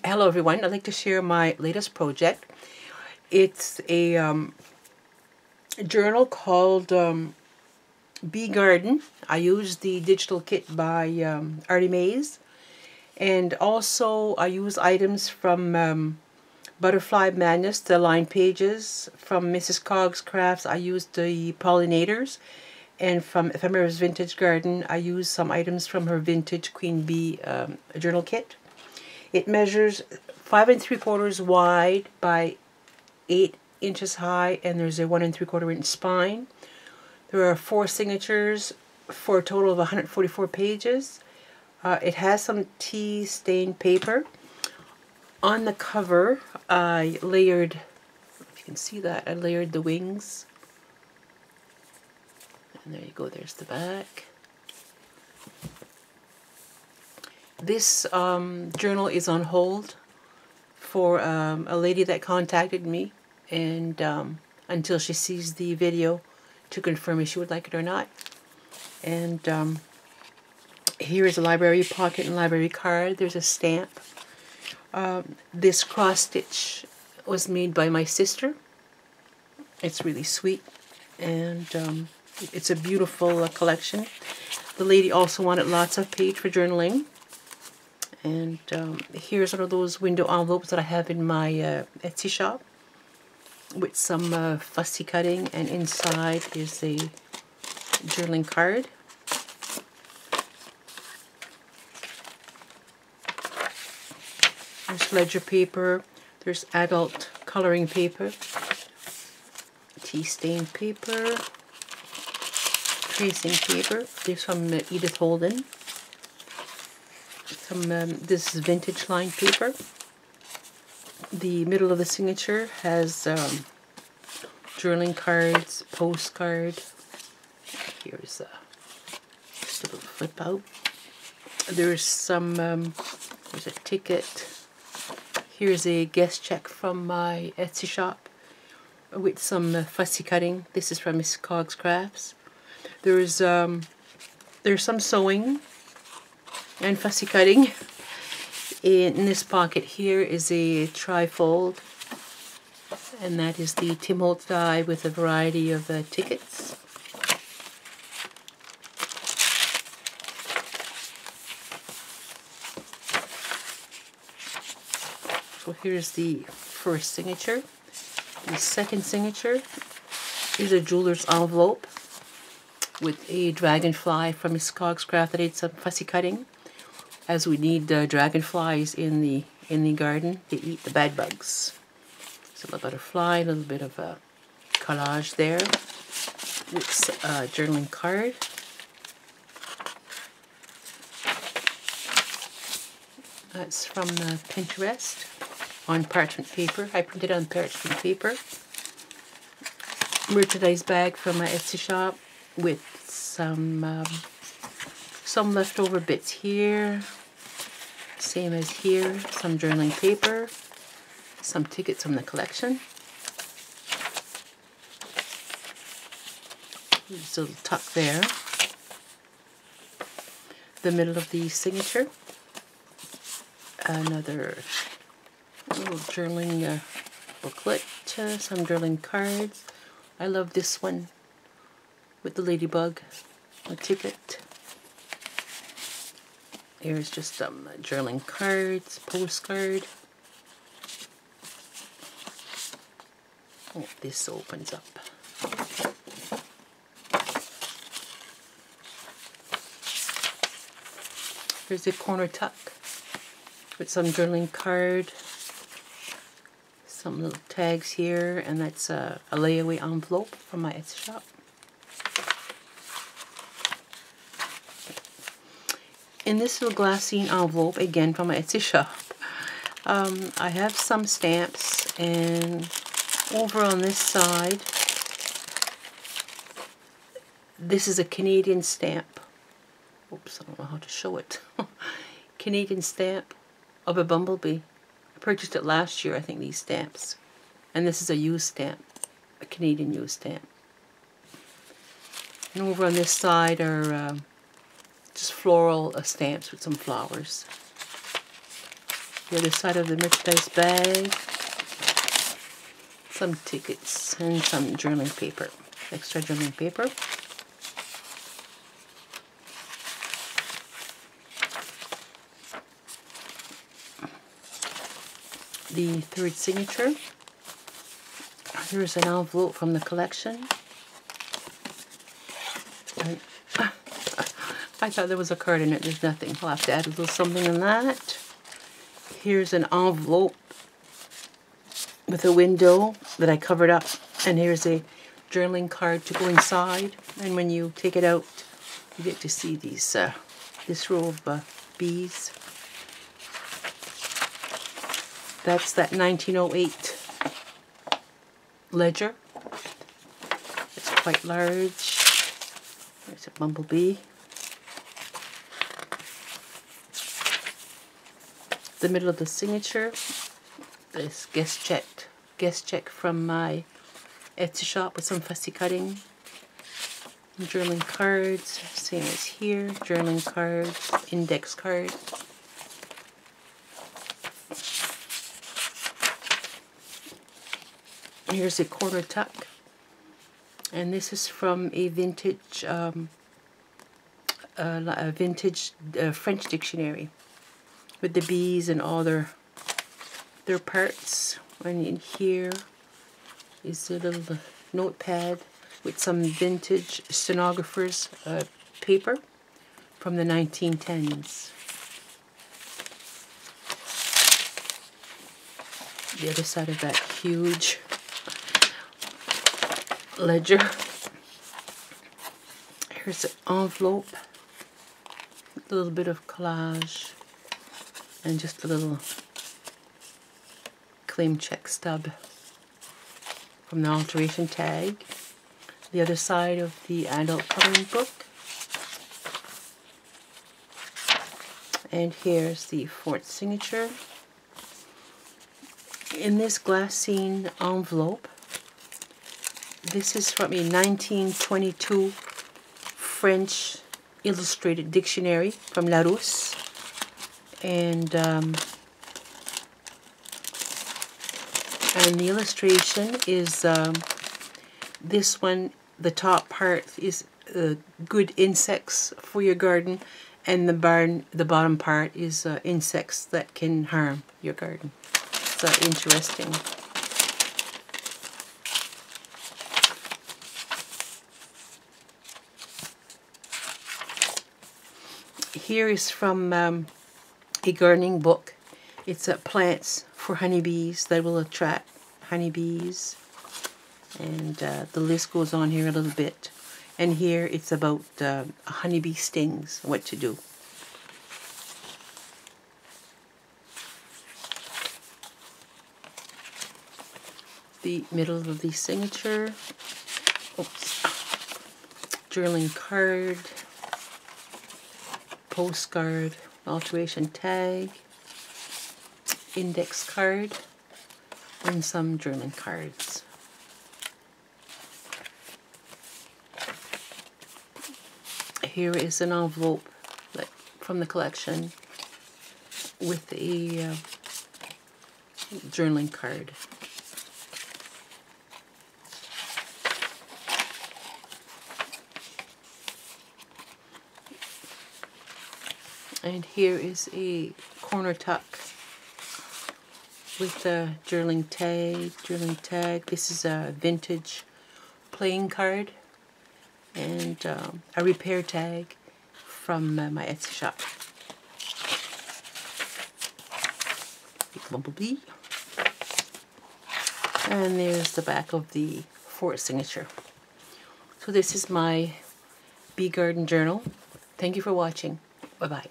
Hello everyone, I'd like to share my latest project. It's a journal called Bee Garden. I use the digital kit by Artymaze, and also I use items from Butterfly Madness, the line pages. From Mrs. Cog's Crafts I used the Pollinators, and from Ephemera's Vintage Garden I used some items from her Vintage Queen Bee journal kit. It measures 5 3/4 wide by 8 inches high, and there's a 1 3/4 inch spine. There are 4 signatures for a total of 144 pages. It has some tea stained paper. On the cover, I layered, if you can see that, I layered the wings. And there you go, there's the back. This journal is on hold for a lady that contacted me, and until she sees the video to confirm if she would like it or not. And here is a library pocket and library card. There's a stamp. This cross stitch was made by my sister. It's really sweet, and it's a beautiful collection. The lady also wanted lots of page for journaling. And here's one of those window envelopes that I have in my Etsy shop with some fussy cutting, and inside is a journaling card. There's ledger paper, there's adult coloring paper, tea stained paper, tracing paper. There's from Edith Holden. This is vintage lined paper. The middle of the signature has journaling cards, postcard. Here's just a little flip out. There's some, there's a ticket. Here's a guest check from my Etsy shop with some fussy cutting. This is from Miss Cog's Crafts. There's some sewing and fussy cutting. In this pocket here is a trifold, and that is the Tim Holtz die with a variety of tickets. So here's the first signature. The second signature is a jeweler's envelope with a dragonfly from Miss Cog's Craft that did some fussy cutting, as we need dragonflies in the garden to eat the bad bugs. So a little butterfly, a little bit of a collage there with a journaling card. That's from Pinterest on parchment paper. I printed on parchment paper. Merchandise bag from my Etsy shop with some leftover bits here, same as here, some journaling paper, some tickets from the collection. There's a little tuck there. The middle of the signature. Another little journaling booklet, some journaling cards. I love this one with the ladybug, a ticket. Here's just some journaling cards, postcard. Oh, this opens up. Here's a corner tuck with some journaling card, some little tags here, and that's a layaway envelope from my Etsy shop. In this little glassine envelope, again from my Etsy shop, I have some stamps, and over on this side, this is a Canadian stamp. Oops, I don't know how to show it. Canadian stamp of a bumblebee. I purchased it last year, I think, these stamps. And this is a used stamp, a Canadian used stamp. And over on this side are just floral stamps with some flowers. The other side of the merchandise bag, some tickets and some journaling paper, extra journaling paper. The third signature. Here's an envelope from the collection. And I thought there was a card in it. There's nothing. I'll have to add a little something in that. Here's an envelope with a window that I covered up. And here's a journaling card to go inside. And when you take it out, you get to see these this row of bees. That's that 1908 ledger. It's quite large. There's a bumblebee. The middle of the signature is guest check from my Etsy shop with some fussy cutting. Journaling cards, same as here. Journaling cards, index card. Here's a corner tuck, and this is from a vintage French dictionary with the bees and all their parts. And in here is a little notepad with some vintage stenographer's paper from the 1910s. The other side of that huge ledger. Here's an envelope, a little bit of collage, and just a little claim check stub from the alteration tag. The other side of the adult coloring book. And here's the fourth signature. In this glassine envelope, this is from a 1922 French illustrated dictionary from Larousse. And the illustration is this one. The top part is good insects for your garden, and the bottom part is insects that can harm your garden. It's interesting. Here is from a gardening book. It's plants for honeybees that will attract honeybees. And the list goes on here a little bit. And here it's about honeybee stings, what to do. The middle of the signature. Oops. Journaling card. Postcard. Alteration tag. Index card. And some journaling cards. Here is an envelope from the collection with a journaling card. And here is a corner tuck with a journaling tag. This is a vintage playing card. And a repair tag from my Etsy shop. Big bumblebee. And there's the back of the fourth signature. So this is my bee garden journal. Thank you for watching. Bye-bye.